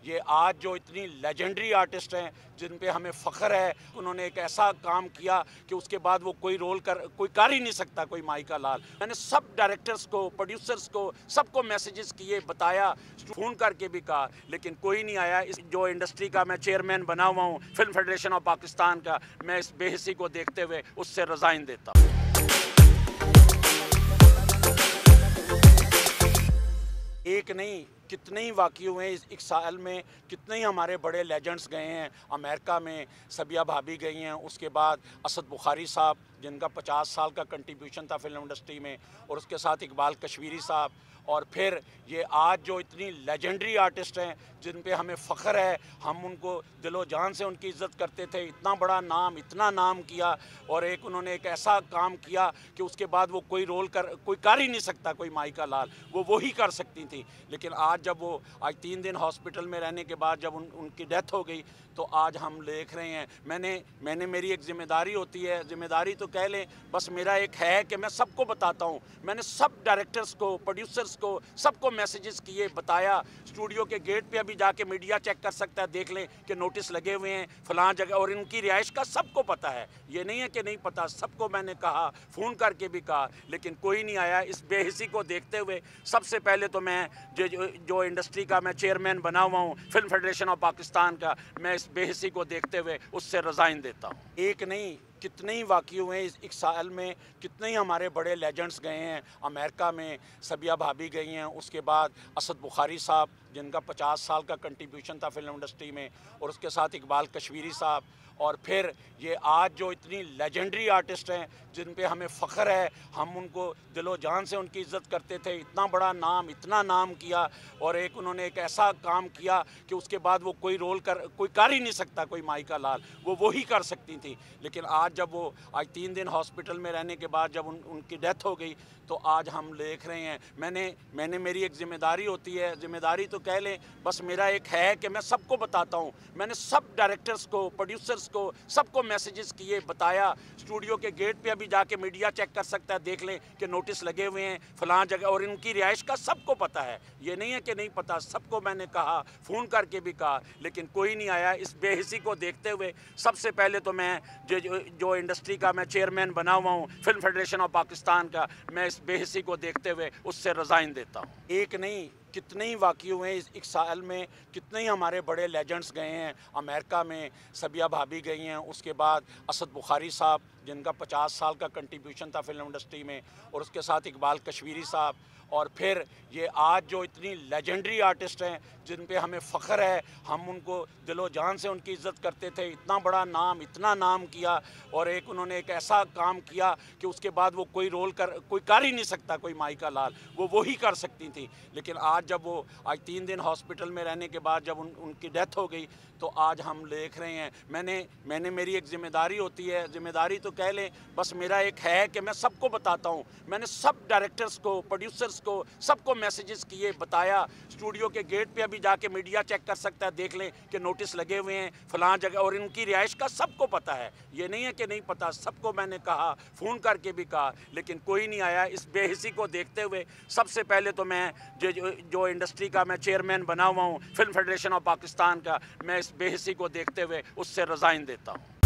ये आज जो इतनी लेजेंडरी आर्टिस्ट हैं जिन पे हमें फ़ख्र है, उन्होंने एक ऐसा काम किया कि उसके बाद वो कोई कोई कर ही नहीं सकता कोई माइका लाल। मैंने सब डायरेक्टर्स को, प्रोड्यूसर्स को, सबको मैसेजेस किए, बताया, फ़ोन करके भी कहा, लेकिन कोई नहीं आया। इस जो इंडस्ट्री का मैं चेयरमैन बना हुआ हूँ, फिल्म फेडरेशन ऑफ पाकिस्तान का, मैं इस बेहिसी को देखते हुए उससे रिज़ाइन देता हूँ। एक नहीं, कितने ही वाक़ये हुए हैं इस एक साल में, कितने ही हमारे बड़े लेजेंड्स गए हैं। अमेरिका में सबिया भाभी गई हैं, उसके बाद असद बुखारी साहब जिनका 50 साल का कंट्रीब्यूशन था फिल्म इंडस्ट्री में, और उसके साथ इकबाल कश्मीरी साहब, और फिर ये आज जो इतनी लेजेंडरी आर्टिस्ट हैं जिन पे हमें फ़ख्र है, हम उनको दिलो जान से उनकी इज़्ज़त करते थे। इतना बड़ा नाम, इतना नाम किया, और उन्होंने एक ऐसा काम किया कि उसके बाद वो कोई कर ही नहीं सकता कोई माइका लाल, वो ही कर सकती थी। लेकिन आज जब वो 3 दिन हॉस्पिटल में रहने के बाद जब उनकी डेथ हो गई, तो आज हम देख रहे हैं। मैंने मेरी एक ज़िम्मेदारी होती है, ज़िम्मेदारी तो कह लें, बस मेरा एक है कि मैं सबको बताता हूँ। मैंने सब डायरेक्टर्स को, प्रोड्यूसर्स को, सबको मैसेजेस किए, बताया। स्टूडियो के गेट पे अभी जाके मीडिया चेक कर सकता है, देख लें कि नोटिस लगे हुए हैं फ़लाँ जगह, और इनकी रिहाइश का सबको पता है। ये नहीं है कि नहीं पता, सबको मैंने कहा, फ़ोन करके भी कहा, लेकिन कोई नहीं आया। इस बेहिसी को देखते हुए सबसे पहले तो मैं जो इंडस्ट्री का मैं चेयरमैन बना हुआ हूँ, फिल्म फेडरेशन ऑफ पाकिस्तान का, मैं इस बेहिसी को देखते हुए उससे रिज़ाइन देता हूँ। एक नहीं, कितने ही वाक़ये हुए हैं इस एक साल में, कितने ही हमारे बड़े लेजेंड्स गए हैं। अमेरिका में सबिया भाभी गई हैं, उसके बाद असद बुखारी साहब जिनका 50 साल का कंट्रीब्यूशन था फिल्म इंडस्ट्री में, और उसके साथ इकबाल कश्मीरी साहब, और फिर ये आज जो इतनी लेजेंडरी आर्टिस्ट हैं जिन पे हमें फ़ख्र है, हम उनको दिलो जान से उनकी इज़्ज़त करते थे। इतना बड़ा नाम, इतना नाम किया, और उन्होंने एक ऐसा काम किया कि उसके बाद वो कोई कर ही नहीं सकता कोई माइका लाल, वो ही कर सकती थी। लेकिन आज जब वो 3 दिन हॉस्पिटल में रहने के बाद जब उनकी डेथ हो गई, तो आज हम देख रहे हैं। मैंने मेरी एक ज़िम्मेदारी होती है, ज़िम्मेदारी तो कह लें, बस मेरा एक है कि मैं सबको बताता हूँ। मैंने सब डायरेक्टर्स को, प्रोड्यूसर्स को, सबको मैसेजेस किए, बताया। स्टूडियो के गेट पे अभी जाके मीडिया चेक कर सकता है, देख लें कि नोटिस लगे हुए हैं फ़लाँ जगह, और इनकी रिहाइश का सबको पता है। ये नहीं है कि नहीं पता, सबको मैंने कहा, फ़ोन करके भी कहा, लेकिन कोई नहीं आया। इस बेहिसी को देखते हुए सबसे पहले तो मैं जो इंडस्ट्री का मैं चेयरमैन बना हुआ हूँ, फिल्म फेडरेशन ऑफ पाकिस्तान का, मैं इस बेहिसी को देखते हुए उससे रिज़ाइन देता हूँ। एक नहीं, कितने ही वाक़ये हुए हैं इस एक साल में, कितने ही हमारे बड़े लेजेंड्स गए हैं। अमेरिका में सबिया भाभी गई हैं, उसके बाद असद बुखारी साहब जिनका 50 साल का कंट्रीब्यूशन था फिल्म इंडस्ट्री में, और उसके साथ इकबाल कश्मीरी साहब, और फिर ये आज जो इतनी लेजेंडरी आर्टिस्ट हैं जिन पे हमें फ़ख्र है, हम उनको दिलो जान से उनकी इज़्ज़त करते थे। इतना बड़ा नाम, इतना नाम किया, और उन्होंने एक ऐसा काम किया कि उसके बाद वो कोई कर ही नहीं सकता कोई माइका लाल, वो ही कर सकती थी। लेकिन आज जब वो 3 दिन हॉस्पिटल में रहने के बाद जब उनकी डेथ हो गई, तो आज हम देख रहे हैं। मैंने मेरी एक ज़िम्मेदारी होती है, ज़िम्मेदारी तो कह लें, बस मेरा एक है कि मैं सबको बताता हूँ। मैंने सब डायरेक्टर्स को, प्रोड्यूसर्स को, सबको मैसेजेस किए, बताया। स्टूडियो के गेट पे अभी जाके मीडिया चेक कर सकता है, देख लें कि नोटिस लगे हुए हैं फ़लाँ जगह, और इनकी रिहाइश का सबको पता है। ये नहीं है कि नहीं पता, सबको मैंने कहा, फ़ोन करके भी कहा, लेकिन कोई नहीं आया। इस बेहिसी को देखते हुए सबसे पहले तो मैं जो इंडस्ट्री का मैं चेयरमैन बना हुआ हूँ, फिल्म फेडरेशन ऑफ पाकिस्तान का, मैं इस बेहिसी को देखते हुए उससे रिज़ाइन देता हूँ।